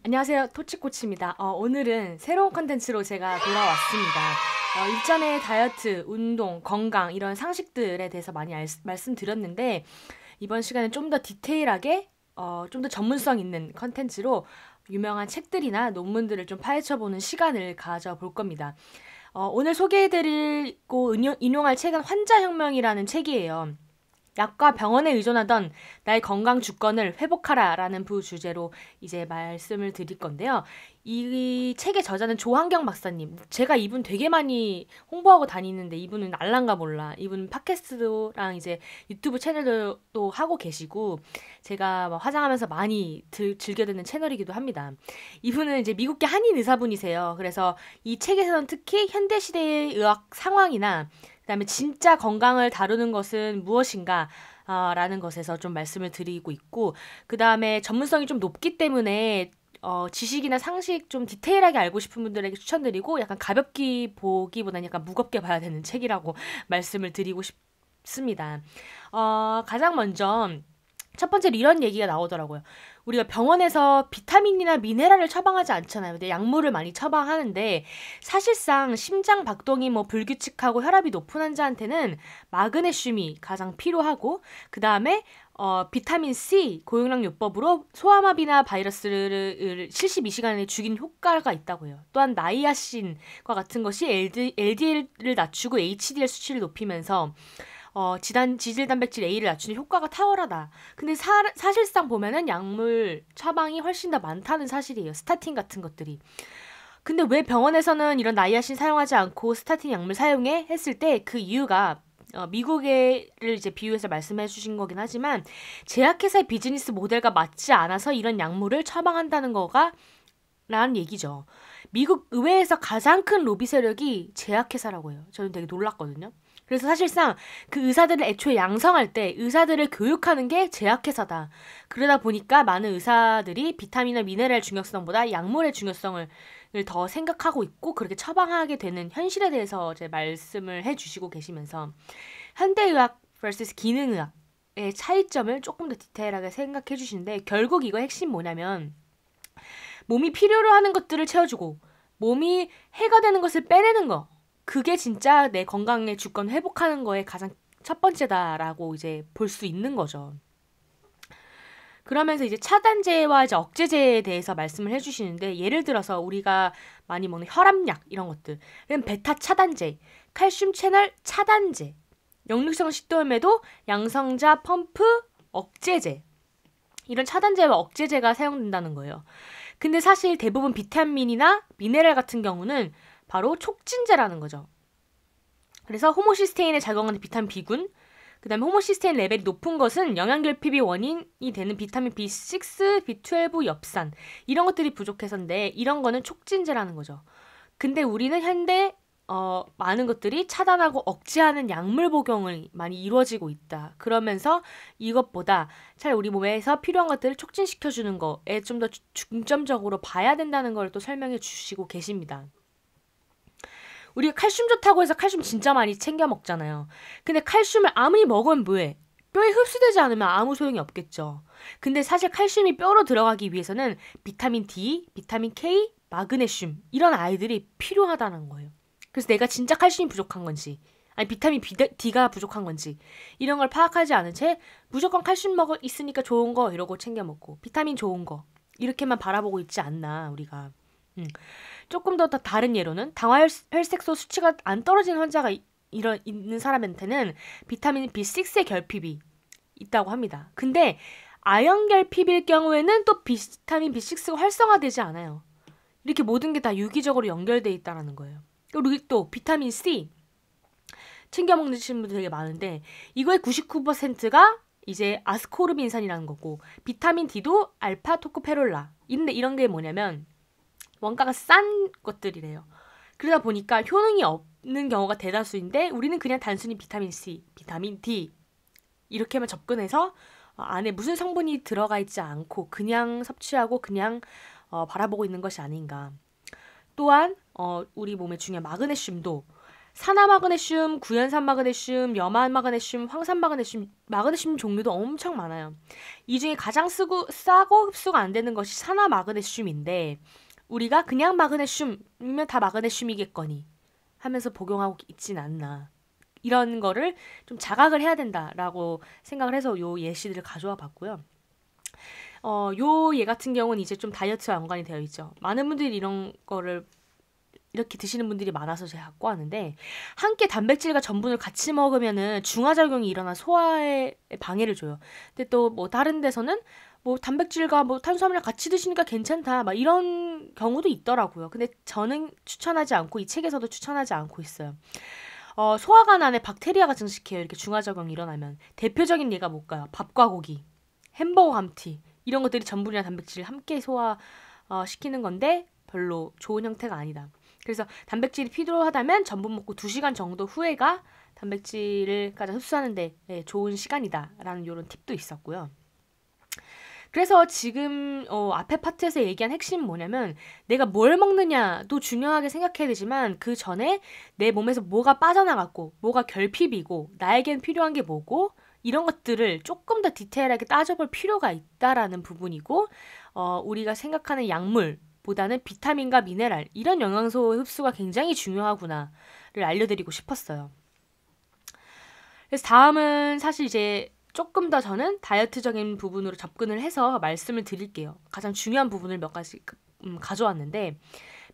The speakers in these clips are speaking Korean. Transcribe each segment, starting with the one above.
안녕하세요. 토치코치입니다. 오늘은 새로운 컨텐츠로 제가 돌아왔습니다. 일전에 다이어트, 운동, 건강 이런 상식들에 대해서 많이 말씀드렸는데 이번 시간에 좀 더 디테일하게 좀 더 전문성 있는 컨텐츠로 유명한 책들이나 논문들을 좀 파헤쳐보는 시간을 가져볼 겁니다. 오늘 소개해드리고 인용할 책은 환자혁명이라는 책이에요. 약과 병원에 의존하던 나의 건강 주권을 회복하라 라는 부주제로 이제 말씀을 드릴 건데요. 이 책의 저자는 조한경 박사님. 제가 이분 되게 많이 홍보하고 다니는데 이분은 알란가 몰라. 이분 팟캐스트랑 이제 유튜브 채널도 하고 계시고 제가 뭐 화장하면서 많이 즐겨 듣는 채널이기도 합니다. 이분은 이제 미국계 한인 의사분이세요. 그래서 이 책에서는 특히 현대시대의 의학 상황이나 그다음에 진짜 건강을 다루는 것은 무엇인가 라는 것에서 좀 말씀을 드리고 있고 그다음에 전문성이 좀 높기 때문에 지식이나 상식 좀 디테일하게 알고 싶은 분들에게 추천드리고 약간 가볍게 보기보다는 약간 무겁게 봐야 되는 책이라고 말씀을 드리고 싶습니다. 가장 먼저 첫 번째로 이런 얘기가 나오더라고요. 우리가 병원에서 비타민이나 미네랄을 처방하지 않잖아요. 근데 약물을 많이 처방하는데 사실상 심장 박동이 불규칙하고 혈압이 높은 환자한테는 마그네슘이 가장 필요하고 그 다음에 비타민 C 고용량요법으로 소아마비나 바이러스를 72시간 안에 죽이는 효과가 있다고 해요. 또한 나이아신과 같은 것이 LDL을 낮추고 HDL 수치를 높이면서 지질 단백질 A를 낮추는 효과가 탁월하다. 근데 사실상 보면은 약물 처방이 훨씬 더 많다는 사실이에요. 스타틴 같은 것들이. 근데 왜 병원에서는 이런 나이아신 사용하지 않고 스타틴 약물 사용해? 했을 때 그 이유가 미국을 이제 비유해서 말씀해 주신 거긴 하지만 제약회사의 비즈니스 모델과 맞지 않아서 이런 약물을 처방한다는 거가 라는 얘기죠. 미국 의회에서 가장 큰 로비 세력이 제약회사라고 해요. 저는 되게 놀랐거든요. 그래서 사실상 그 의사들을 애초에 양성할 때 의사들을 교육하는 게 제약회사다. 그러다 보니까 많은 의사들이 비타민이나 미네랄 중요성보다 약물의 중요성을 더 생각하고 있고 그렇게 처방하게 되는 현실에 대해서 이제 말씀을 해주시고 계시면서 현대의학 vs 기능의학의 차이점을 조금 더 디테일하게 생각해 주시는데 결국 이거 핵심 뭐냐면 몸이 필요로 하는 것들을 채워주고 몸이 해가 되는 것을 빼내는 거. 그게 진짜 내 건강의 주권 회복하는 거에 가장 첫 번째다라고 이제 볼 수 있는 거죠. 그러면서 이제 차단제와 이제 억제제에 대해서 말씀을 해주시는데 예를 들어서 우리가 많이 먹는 혈압약 이런 것들, 베타 차단제, 칼슘 채널 차단제, 역류성 식도염에도 양성자 펌프 억제제 이런 차단제와 억제제가 사용된다는 거예요. 근데 사실 대부분 비타민이나 미네랄 같은 경우는 바로 촉진제라는 거죠. 그래서 호모시스테인에 작용하는 비타민 B군, 그 다음에 호모시스테인 레벨이 높은 것은 영양결핍이 원인이 되는 비타민 B6, B12, 엽산 이런 것들이 부족해서인데 이런 거는 촉진제라는 거죠. 근데 우리는 현대 많은 것들이 차단하고 억제하는 약물 복용을 많이 이루어지고 있다. 그러면서 이것보다 차라리 우리 몸에서 필요한 것들을 촉진시켜주는 거에 좀 더 중점적으로 봐야 된다는 걸 또 설명해 주시고 계십니다. 우리가 칼슘 좋다고 해서 칼슘 진짜 많이 챙겨 먹잖아요. 근데 칼슘을 아무리 먹으면 뭐해? 뼈에 흡수되지 않으면 아무 소용이 없겠죠. 근데 사실 칼슘이 뼈로 들어가기 위해서는 비타민 D, 비타민 K, 마그네슘 이런 아이들이 필요하다는 거예요. 그래서 내가 진짜 칼슘이 부족한 건지 아니 비타민 D가 부족한 건지 이런 걸 파악하지 않은 채 무조건 칼슘 있으니까 좋은 거 이러고 챙겨 먹고 비타민 좋은 거 이렇게만 바라보고 있지 않나 우리가. 조금 더 다른 예로는 당화혈색소 수치가 안 떨어지는 환자가 있는 사람한테는 비타민 B6의 결핍이 있다고 합니다. 근데 아연 결핍일 경우에는 또 비타민 B6가 활성화되지 않아요. 이렇게 모든 게 다 유기적으로 연결돼 있다는 거예요. 그리고 또 비타민 C 챙겨 먹는 분들 되게 많은데 이거의 99%가 이제 아스코르빈산이라는 거고 비타민 D도 알파 토코페롤라. 근데 이런 게 뭐냐면 원가가 싼 것들이래요. 그러다 보니까 효능이 없는 경우가 대다수인데 우리는 그냥 단순히 비타민 C, 비타민 D 이렇게만 접근해서 안에 무슨 성분이 들어가 있지 않고 그냥 섭취하고 그냥 바라보고 있는 것이 아닌가. 또한 우리 몸에 중요한 마그네슘도 산화마그네슘, 구연산마그네슘, 염화마그네슘, 황산마그네슘, 마그네슘 종류도 엄청 많아요. 이 중에 가장 싸고 흡수가 안 되는 것이 산화마그네슘인데 우리가 그냥 마그네슘이면 다 마그네슘이겠거니 하면서 복용하고 있진 않나. 이런 거를 좀 자각을 해야 된다라고 생각을 해서 요 예시들을 가져와 봤고요. 요 예 같은 경우는 이제 좀 다이어트와 연관이 되어 있죠. 많은 분들이 이런 거를 이렇게 드시는 분들이 많아서 제가 갖고 왔는데 함께 단백질과 전분을 같이 먹으면은 중화작용이 일어나 소화에 방해를 줘요. 근데 또 뭐 다른 데서는 뭐 단백질과 뭐 탄수화물을 같이 드시니까 괜찮다 막 이런 경우도 있더라고요. 근데 저는 추천하지 않고 이 책에서도 추천하지 않고 있어요. 소화관 안에 박테리아가 증식해요. 이렇게 중화작용이 일어나면. 대표적인 예가 뭘까요? 밥과 고기, 햄버거 감튀 이런 것들이 전분이나 단백질을 함께 소화 시키는 건데 별로 좋은 형태가 아니다. 그래서 단백질이 필요하다면 전분 먹고 2시간 정도 후에가 단백질을 가장 흡수하는데 좋은 시간이다라는 이런 팁도 있었고요. 그래서 지금 앞에 파트에서 얘기한 핵심은 뭐냐면 내가 뭘 먹느냐도 중요하게 생각해야 되지만 그 전에 내 몸에서 뭐가 빠져나갔고 뭐가 결핍이고 나에겐 필요한 게 뭐고 이런 것들을 조금 더 디테일하게 따져볼 필요가 있다라는 부분이고 우리가 생각하는 약물보다는 비타민과 미네랄 이런 영양소 흡수가 굉장히 중요하구나를 알려드리고 싶었어요. 그래서 다음은 사실 이제 조금 더 저는 다이어트적인 부분으로 접근을 해서 말씀을 드릴게요. 가장 중요한 부분을 몇 가지 가져왔는데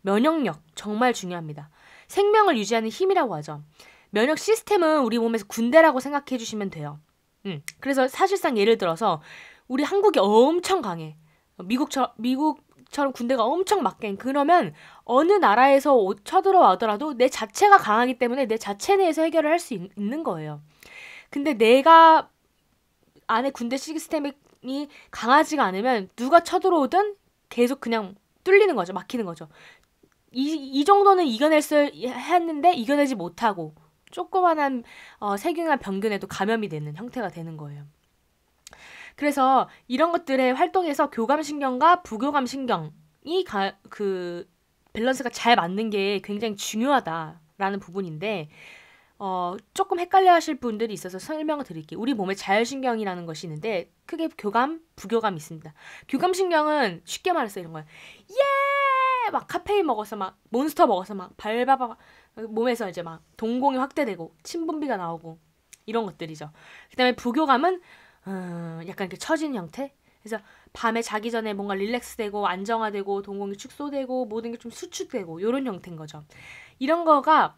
면역력 정말 중요합니다. 생명을 유지하는 힘이라고 하죠. 면역 시스템은 우리 몸에서 군대라고 생각해 주시면 돼요. 그래서 사실상 예를 들어서 우리 한국이 엄청 강해. 미국처럼 군대가 엄청 막갱. 그러면 어느 나라에서 쳐들어와더라도 내 자체가 강하기 때문에 내 자체 내에서 해결을 할 수 있는 거예요. 근데 내가 안에 군대 시스템이 강하지가 않으면 누가 쳐들어오든 계속 그냥 뚫리는 거죠. 막히는 거죠. 이 정도는 했는데 이겨내지 못하고 조그만한 세균이나 병균에도 감염이 되는 형태가 되는 거예요. 그래서 이런 것들의 활동에서 교감신경과 부교감신경이 그 밸런스가 잘 맞는 게 굉장히 중요하다라는 부분인데 조금 헷갈려 하실 분들이 있어서 설명을 드릴게요. 우리 몸에 자율신경이라는 것이 있는데 크게 교감, 부교감이 있습니다. 교감신경은 쉽게 말해서 이런 거예요. 예! 막 카페인 먹어서 막 몬스터 먹어서 막 발바바 몸에서 이제 막 동공이 확대되고 침분비가 나오고 이런 것들이죠. 그다음에 부교감은 약간 이렇게 처진 형태? 그래서 밤에 자기 전에 뭔가 릴렉스되고 안정화되고 동공이 축소되고 모든 게 좀 수축되고 이런 형태인 거죠. 이런 거가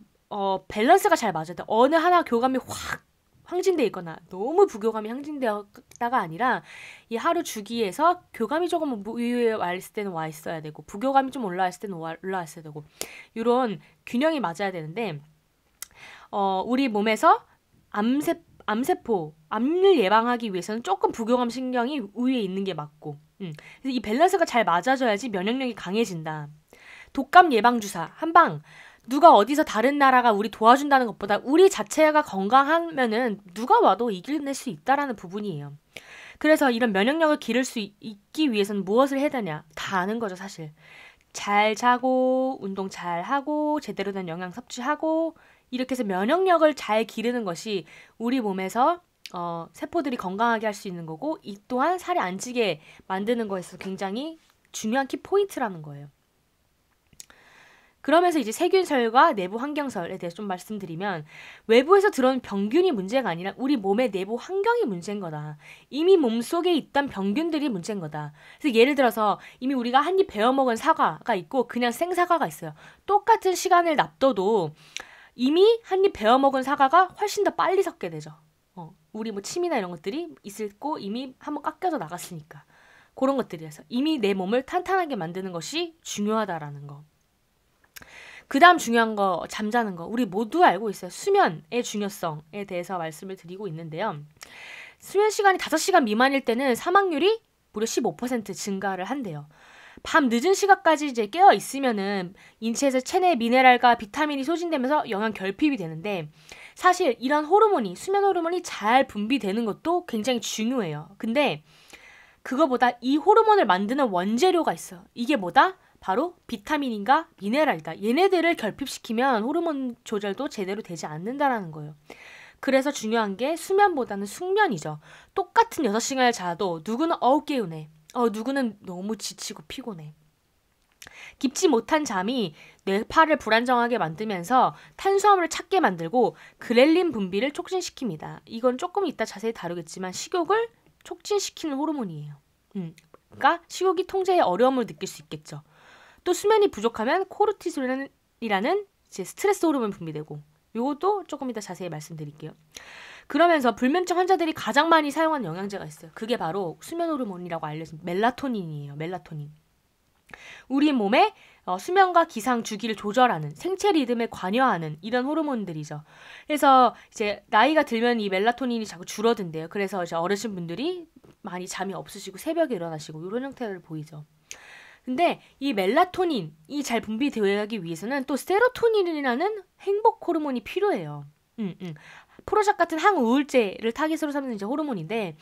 밸런스가 잘 맞아야 돼. 어느 하나 교감이 확 항진돼 있거나 너무 부교감이 항진되었다가 아니라 이 하루 주기에서 교감이 조금 위에 와 있을 때는 와 있어야 되고 부교감이 좀 올라왔을 때는 올라왔어야 되고 이런 균형이 맞아야 되는데 우리 몸에서 암세포, 암을 예방하기 위해서는 조금 부교감 신경이 위에 있는 게 맞고 그래서 이 밸런스가 잘 맞아져야지 면역력이 강해진다. 독감 예방주사 한방 누가 어디서 다른 나라가 우리 도와준다는 것보다 우리 자체가 건강하면은 누가 와도 이겨낼 수 있다라는 부분이에요. 그래서 이런 면역력을 기를 수 있기 위해서는 무엇을 해야 되냐? 다 아는 거죠, 사실. 잘 자고, 운동 잘 하고, 제대로 된 영양 섭취하고, 이렇게 해서 면역력을 잘 기르는 것이 우리 몸에서 세포들이 건강하게 할 수 있는 거고, 이 또한 살이 안 찌게 만드는 거에서 굉장히 중요한 키포인트라는 거예요. 그러면서 이제 세균설과 내부 환경설에 대해서 좀 말씀드리면 외부에서 들어온 병균이 문제가 아니라 우리 몸의 내부 환경이 문제인 거다. 이미 몸속에 있던 병균들이 문제인 거다. 그래서 예를 들어서 이미 우리가 한 입 베어먹은 사과가 있고 그냥 생사과가 있어요. 똑같은 시간을 놔둬도 이미 한 입 베어먹은 사과가 훨씬 더 빨리 썩게 되죠. 우리 뭐 침이나 이런 것들이 있고 이미 한번 깎여져 나갔으니까. 그런 것들이라서 이미 내 몸을 탄탄하게 만드는 것이 중요하다라는 거. 그 다음 중요한 거 잠자는 거 우리 모두 알고 있어요. 수면의 중요성에 대해서 말씀을 드리고 있는데요. 수면 시간이 5시간 미만일 때는 사망률이 무려 15% 증가를 한대요. 밤 늦은 시간까지 이제 깨어 있으면은 인체에서 체내 미네랄과 비타민이 소진되면서 영양 결핍이 되는데 사실 이런 호르몬이 수면 호르몬이 잘 분비되는 것도 굉장히 중요해요. 근데 그거보다 이 호르몬을 만드는 원재료가 있어요. 이게 뭐다? 바로 비타민인가 미네랄이다. 얘네들을 결핍시키면 호르몬 조절도 제대로 되지 않는다라는 거예요. 그래서 중요한 게 수면보다는 숙면이죠. 똑같은 6시간을 자도 누구는 개운해. 누구는 너무 지치고 피곤해. 깊지 못한 잠이 뇌파를 불안정하게 만들면서 탄수화물을 찾게 만들고 그렐린 분비를 촉진시킵니다. 이건 조금 이따 자세히 다루겠지만 식욕을 촉진시키는 호르몬이에요. 그러니까 식욕이 통제에 어려움을 느낄 수 있겠죠. 또 수면이 부족하면 코르티솔이라는 이제 스트레스 호르몬 분비되고 요것도 조금 이따 자세히 말씀드릴게요. 그러면서 불면증 환자들이 가장 많이 사용하는 영양제가 있어요. 그게 바로 수면 호르몬이라고 알려진 멜라토닌이에요. 멜라토닌. 우리 몸의 수면과 기상 주기를 조절하는 생체 리듬에 관여하는 이런 호르몬들이죠. 그래서 이제 나이가 들면 이 멜라토닌이 자꾸 줄어든대요. 그래서 이제 어르신분들이 많이 잠이 없으시고 새벽에 일어나시고 이런 형태를 보이죠. 근데 이 멜라토닌이 잘 분비되기 위해서는 또 세로토닌이라는 행복 호르몬이 필요해요. 프로작 같은 항우울제를 타깃으로 삼는 이제 호르몬인데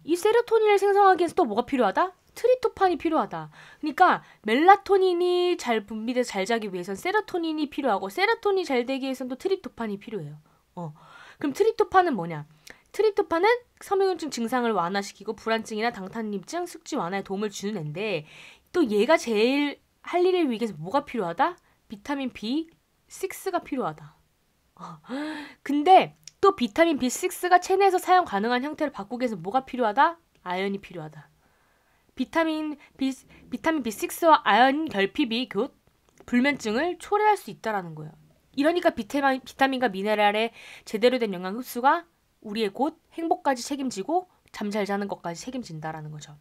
이 세로토닌을 생성하기 위해서 또 뭐가 필요하다? 트립토판이 필요하다. 그러니까 멜라토닌이 잘 분비돼서 잘 자기 위해서는 세로토닌이 필요하고 세로토닌이 잘 되기 위해서는 또 트립토판이 필요해요. 그럼 트립토판은 뭐냐? 트립토판은 섬유증 증상을 완화시키고 불안증이나 당탄림증, 숙취 완화에 도움을 주는 앤데 또 얘가 제일 할 일을 위해서 뭐가 필요하다? 비타민 B6가 필요하다. 근데 또 비타민 B6가 체내에서 사용 가능한 형태를 바꾸기 위해서 뭐가 필요하다? 아연이 필요하다. 비타민 B6와 아연 결핍이 곧 불면증을 초래할 수 있다는 거예요. 이러니까 비타민과 미네랄의 제대로 된 영양 흡수가 우리의 곧 행복까지 책임지고 잠 잘 자는 것까지 책임진다라는 거죠.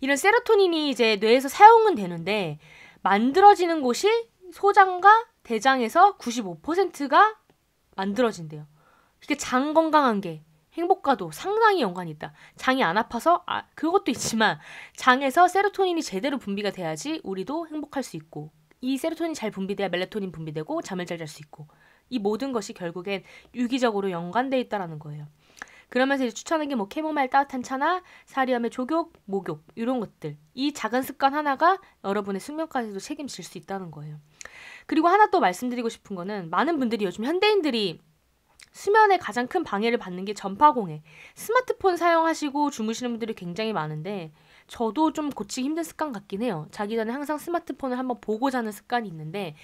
이런 세로토닌이 이제 뇌에서 사용은 되는데 만들어지는 곳이 소장과 대장에서 95%가 만들어진대요. 이게 장 건강한 게 행복과도 상당히 연관이 있다. 장이 안 아파서 그것도 있지만 장에서 세로토닌이 제대로 분비가 돼야지 우리도 행복할 수 있고 이 세로토닌이 잘 분비돼야 멜라토닌 분비되고 잠을 잘 잘 수 있고 이 모든 것이 결국엔 유기적으로 연관돼 있다라는 거예요. 그러면서 이제 추천하는 게 뭐 캐모마일 따뜻한 차나 사리움의 족욕, 목욕 이런 것들 이 작은 습관 하나가 여러분의 숙면까지도 책임질 수 있다는 거예요. 그리고 하나 또 말씀드리고 싶은 거는 많은 분들이 요즘 현대인들이 수면에 가장 큰 방해를 받는 게 전파공해. 스마트폰 사용하시고 주무시는 분들이 굉장히 많은데 저도 좀 고치기 힘든 습관 같긴 해요. 자기 전에 항상 스마트폰을 한번 보고 자는 습관이 있는데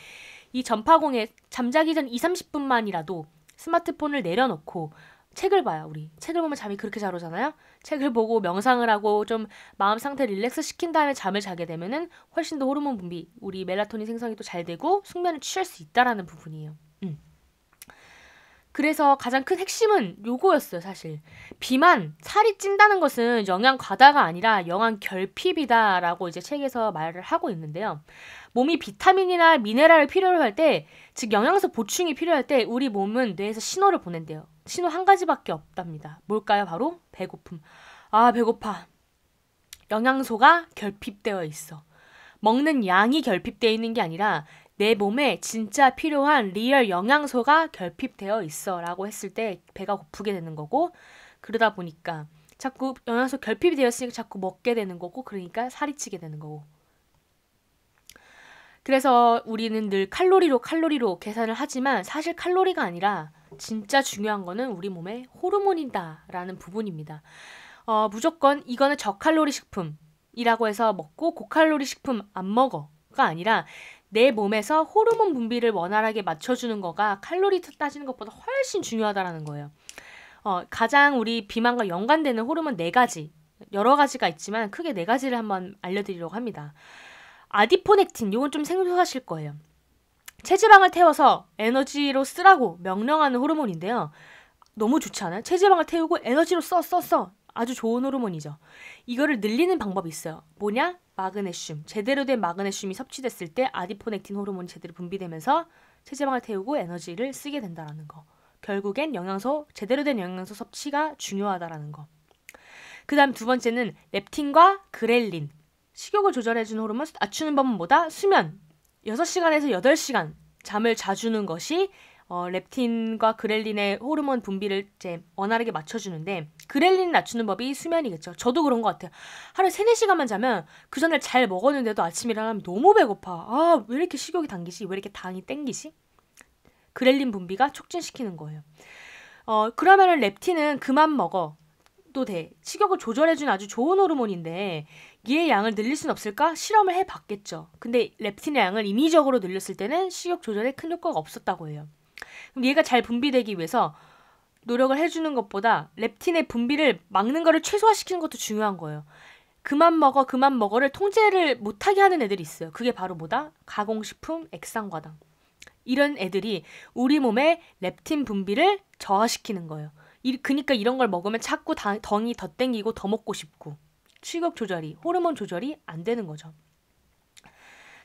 이 전파공해 잠자기 전 20-30분만이라도 스마트폰을 내려놓고 책을 봐요. 우리 책을 보면 잠이 그렇게 잘 오잖아요. 책을 보고 명상을 하고 좀 마음 상태 릴렉스 시킨 다음에 잠을 자게 되면은 훨씬 더 호르몬 분비, 우리 멜라토닌 생성이 또 잘 되고 숙면을 취할 수 있다라는 부분이에요. 그래서 가장 큰 핵심은 요거였어요, 사실. 비만, 살이 찐다는 것은 영양 과다가 아니라 영양 결핍이다라고 이제 책에서 말을 하고 있는데요. 몸이 비타민이나 미네랄을 필요로 할 때, 즉 영양소 보충이 필요할 때 우리 몸은 뇌에서 신호를 보낸대요. 신호 한 가지밖에 없답니다. 뭘까요? 바로 배고픔. 아, 배고파. 영양소가 결핍되어 있어. 먹는 양이 결핍되어 있는 게 아니라 내 몸에 진짜 필요한 리얼 영양소가 결핍되어 있어 라고 했을 때 배가 고프게 되는 거고 그러다 보니까 자꾸 영양소 결핍이 되었으니까 자꾸 먹게 되는 거고 그러니까 살이 찌게 되는 거고 그래서 우리는 늘 칼로리로 계산을 하지만 사실 칼로리가 아니라 진짜 중요한 거는 우리 몸의 호르몬이다 라는 부분입니다. 무조건 이거는 저칼로리 식품이라고 해서 먹고 고칼로리 식품 안 먹어가 아니라 내 몸에서 호르몬 분비를 원활하게 맞춰주는 거가 칼로리 따지는 것보다 훨씬 중요하다라는 거예요. 가장 우리 비만과 연관되는 호르몬 4가지, 여러 가지가 있지만 크게 4가지를 한번 알려드리려고 합니다. 아디포넥틴, 이건 좀 생소하실 거예요. 체지방을 태워서 에너지로 쓰라고 명령하는 호르몬인데요. 너무 좋지 않아요? 체지방을 태우고 에너지로 써. 아주 좋은 호르몬이죠. 이거를 늘리는 방법이 있어요. 뭐냐? 마그네슘. 제대로 된 마그네슘이 섭취됐을 때 아디포넥틴 호르몬이 제대로 분비되면서 체지방을 태우고 에너지를 쓰게 된다는 거. 결국엔 제대로 된 영양소 섭취가 중요하다라는 거. 그 다음 2번째는 렙틴과 그렐린. 식욕을 조절해주는 호르몬, 낮추는 법은 뭐다? 수면. 6시간에서 8시간 잠을 자주는 것이 렙틴과 그렐린의 호르몬 분비를 이제 원활하게 맞춰주는데 그렐린 낮추는 법이 수면이겠죠. 저도 그런 것 같아요. 하루에 3-4시간만 자면 그 전날 잘 먹었는데도 아침에 일어나면 너무 배고파. 아, 왜 이렇게 식욕이 당기지? 왜 이렇게 당이 땡기지? 그렐린 분비가 촉진시키는 거예요. 그러면은 렙틴은 그만 먹어. 도 돼. 식욕을 조절해주는 아주 좋은 호르몬인데 얘의 양을 늘릴 순 없을까? 실험을 해봤겠죠. 근데 렙틴의 양을 임의적으로 늘렸을 때는 식욕 조절에 큰 효과가 없었다고 해요. 그럼 얘가 잘 분비되기 위해서 노력을 해주는 것보다 렙틴의 분비를 막는 거를 최소화시키는 것도 중요한 거예요. 그만 먹어, 그만 먹어를 통제를 못하게 하는 애들이 있어요. 그게 바로 뭐다? 가공식품, 액상과당. 이런 애들이 우리 몸의 렙틴 분비를 저하시키는 거예요. 그러니까 이런 걸 먹으면 자꾸 덩이 더 땡기고 더 먹고 싶고 식욕 조절이, 호르몬 조절이 안 되는 거죠.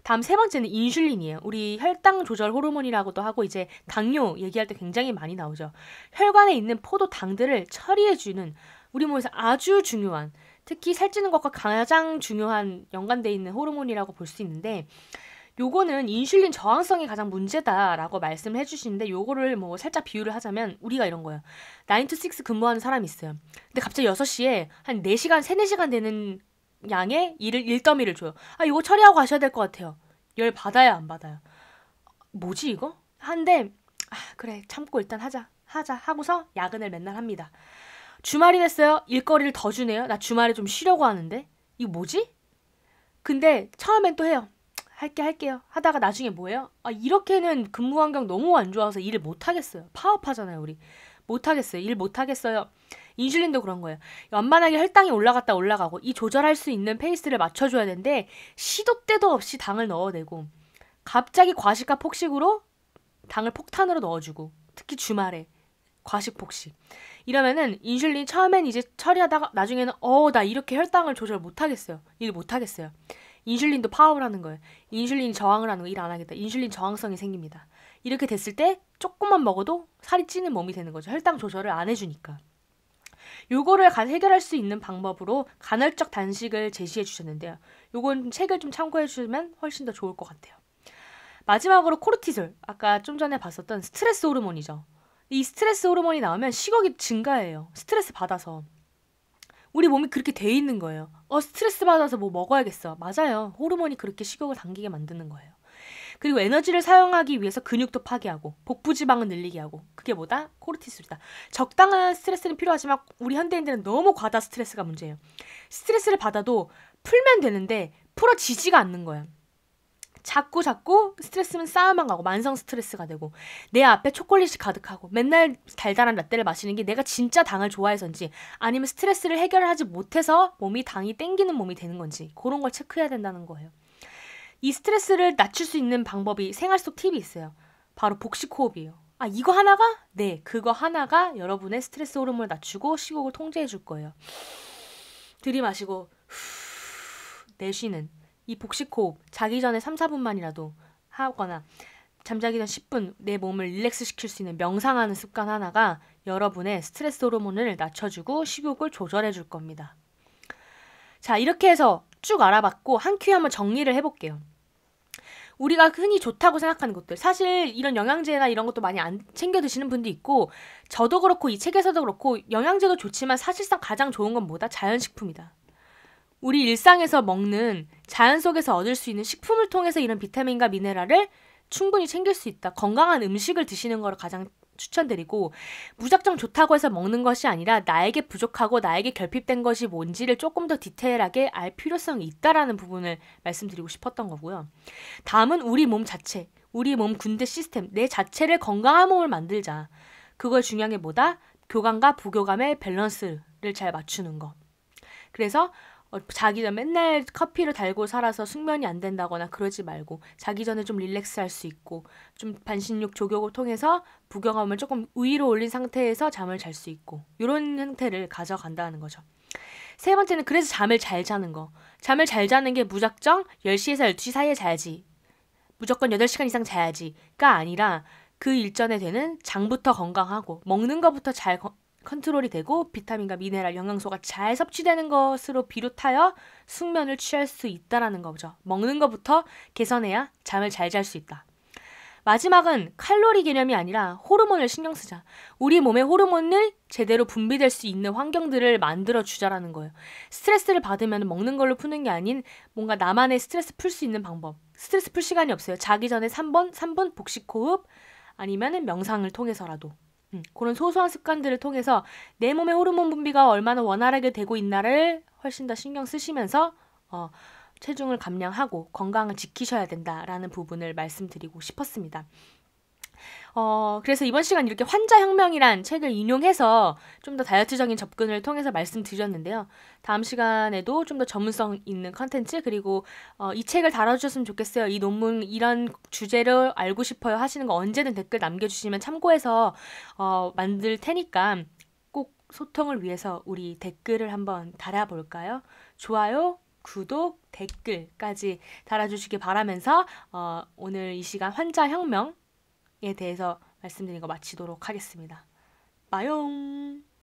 다음 3번째는 인슐린이에요. 우리 혈당 조절 호르몬이라고도 하고 이제 당뇨 얘기할 때 굉장히 많이 나오죠. 혈관에 있는 포도 당들을 처리해주는 우리 몸에서 아주 중요한, 특히 살찌는 것과 가장 중요한 연관되어 있는 호르몬이라고 볼 수 있는데 요거는 인슐린 저항성이 가장 문제다라고 말씀을 해주시는데 요거를 뭐 살짝 비유를 하자면 우리가 이런 거예요. 9 to 6 근무하는 사람이 있어요. 근데 갑자기 6시에 한 4시간, 3-4시간 되는 양의 일더미를 줘요. 아, 이거 처리하고 가셔야 될 것 같아요. 열 받아요, 안 받아요? 뭐지 이거? 한데 그래 참고 일단 하자 하고서 야근을 맨날 합니다. 주말이 됐어요. 일거리를 더 주네요. 나 주말에 좀 쉬려고 하는데 이거 뭐지? 근데 처음엔 또 해요. 할게요. 하다가 나중에 뭐예요? 이렇게는 근무 환경 너무 안 좋아서 일을 못 하겠어요. 파업하잖아요, 우리. 못 하겠어요. 일 못 하겠어요. 인슐린도 그런 거예요. 완만하게 혈당이 올라갔다 올라가고 이 조절할 수 있는 페이스를 맞춰줘야 되는데 시도 때도 없이 당을 넣어대고 갑자기 과식과 폭식으로 당을 폭탄으로 넣어주고 특히 주말에 과식 폭식 이러면은 인슐린 처음엔 이제 처리하다가 나중에는 나 이렇게 혈당을 조절 못 하겠어요. 일 못 하겠어요. 인슐린도 파업을 하는 거예요. 인슐린이 저항을 하는 거 일 안 하겠다. 인슐린 저항성이 생깁니다. 이렇게 됐을 때 조금만 먹어도 살이 찌는 몸이 되는 거죠. 혈당 조절을 안 해주니까. 요거를 해결할 수 있는 방법으로 간헐적 단식을 제시해 주셨는데요. 요건 책을 좀 참고해 주시면 훨씬 더 좋을 것 같아요. 마지막으로 코르티솔. 아까 좀 전에 봤었던 스트레스 호르몬이죠. 이 스트레스 호르몬이 나오면 식욕이 증가해요. 스트레스 받아서. 우리 몸이 그렇게 돼 있는 거예요. 스트레스 받아서 뭐 먹어야겠어. 맞아요. 호르몬이 그렇게 식욕을 당기게 만드는 거예요. 그리고 에너지를 사용하기 위해서 근육도 파괴하고 복부지방을 늘리게 하고 그게 뭐다? 코르티솔이다. 적당한 스트레스는 필요하지만 우리 현대인들은 너무 과다 스트레스가 문제예요. 스트레스를 받아도 풀면 되는데 풀어지지가 않는 거예요. 자꾸 스트레스는 쌓여만 가고 만성 스트레스가 되고 내 앞에 초콜릿이 가득하고 맨날 달달한 라떼를 마시는 게 내가 진짜 당을 좋아해서인지 아니면 스트레스를 해결하지 못해서 몸이 당이 땡기는 몸이 되는 건지 그런 걸 체크해야 된다는 거예요. 이 스트레스를 낮출 수 있는 방법이 생활 속 팁이 있어요. 바로 복식호흡이에요. 이거 하나가? 네, 그거 하나가 여러분의 스트레스 호르몬을 낮추고 식욕을 통제해 줄 거예요. 들이마시고 내쉬는 이 복식호흡 자기 전에 3-4분만이라도 하거나 잠자기 전 10분 내 몸을 릴렉스 시킬 수 있는 명상하는 습관 하나가 여러분의 스트레스 호르몬을 낮춰주고 식욕을 조절해 줄 겁니다. 자, 이렇게 해서 쭉 알아봤고 한 큐에 한번 정리를 해볼게요. 우리가 흔히 좋다고 생각하는 것들 사실 이런 영양제나 이런 것도 많이 안 챙겨 드시는 분도 있고 저도 그렇고 이 책에서도 그렇고 영양제도 좋지만 사실상 가장 좋은 건 뭐다? 자연식품이다. 우리 일상에서 먹는 자연 속에서 얻을 수 있는 식품을 통해서 이런 비타민과 미네랄을 충분히 챙길 수 있다. 건강한 음식을 드시는 걸 가장 추천드리고 무작정 좋다고 해서 먹는 것이 아니라 나에게 부족하고 나에게 결핍된 것이 뭔지를 조금 더 디테일하게 알 필요성이 있다라는 부분을 말씀드리고 싶었던 거고요. 다음은 우리 몸 자체, 우리 몸 군대 시스템, 내 자체를 건강한 몸을 만들자. 그걸 중요한 게 뭐다? 교감과 부교감의 밸런스를 잘 맞추는 거. 그래서 자기 전 맨날 커피를 달고 살아서 숙면이 안 된다거나 그러지 말고 자기 전에 좀 릴렉스 할 수 있고 좀 반신욕 조격을 통해서 부경감을 조금 위로 올린 상태에서 잠을 잘 수 있고 이런 형태를 가져간다는 거죠. 3번째는 그래서 잠을 잘 자는 거. 잠을 잘 자는 게 무작정 10시에서 12시 사이에 자야지. 무조건 8시간 이상 자야지가 아니라 그 일전에 되는 장부터 건강하고 먹는 것부터 잘 컨트롤이 되고 비타민과 미네랄, 영양소가 잘 섭취되는 것으로 비롯하여 숙면을 취할 수 있다라는 거죠. 먹는 것부터 개선해야 잠을 잘 잘 수 있다. 마지막은 칼로리 개념이 아니라 호르몬을 신경 쓰자. 우리 몸의 호르몬을 제대로 분비될 수 있는 환경들을 만들어 주자라는 거예요. 스트레스를 받으면 먹는 걸로 푸는 게 아닌 뭔가 나만의 스트레스 풀 수 있는 방법. 스트레스 풀 시간이 없어요. 자기 전에 3분 복식 호흡 아니면 명상을 통해서라도. 그런 소소한 습관들을 통해서 내 몸의 호르몬 분비가 얼마나 원활하게 되고 있나를 훨씬 더 신경 쓰시면서 체중을 감량하고 건강을 지키셔야 된다라는 부분을 말씀드리고 싶었습니다. 그래서 이번 시간 이렇게 환자혁명이란 책을 인용해서 좀 더 다이어트적인 접근을 통해서 말씀드렸는데요. 다음 시간에도 좀 더 전문성 있는 컨텐츠 그리고 이 책을 다뤄주셨으면 좋겠어요. 이 논문 이런 주제를 알고 싶어요 하시는 거 언제든 댓글 남겨주시면 참고해서 만들 테니까 꼭 소통을 위해서 우리 댓글을 한번 달아볼까요? 좋아요, 구독, 댓글까지 달아주시기 바라면서 오늘 이 시간 환자혁명에 대해서 말씀드린 거 마치도록 하겠습니다. 빠용!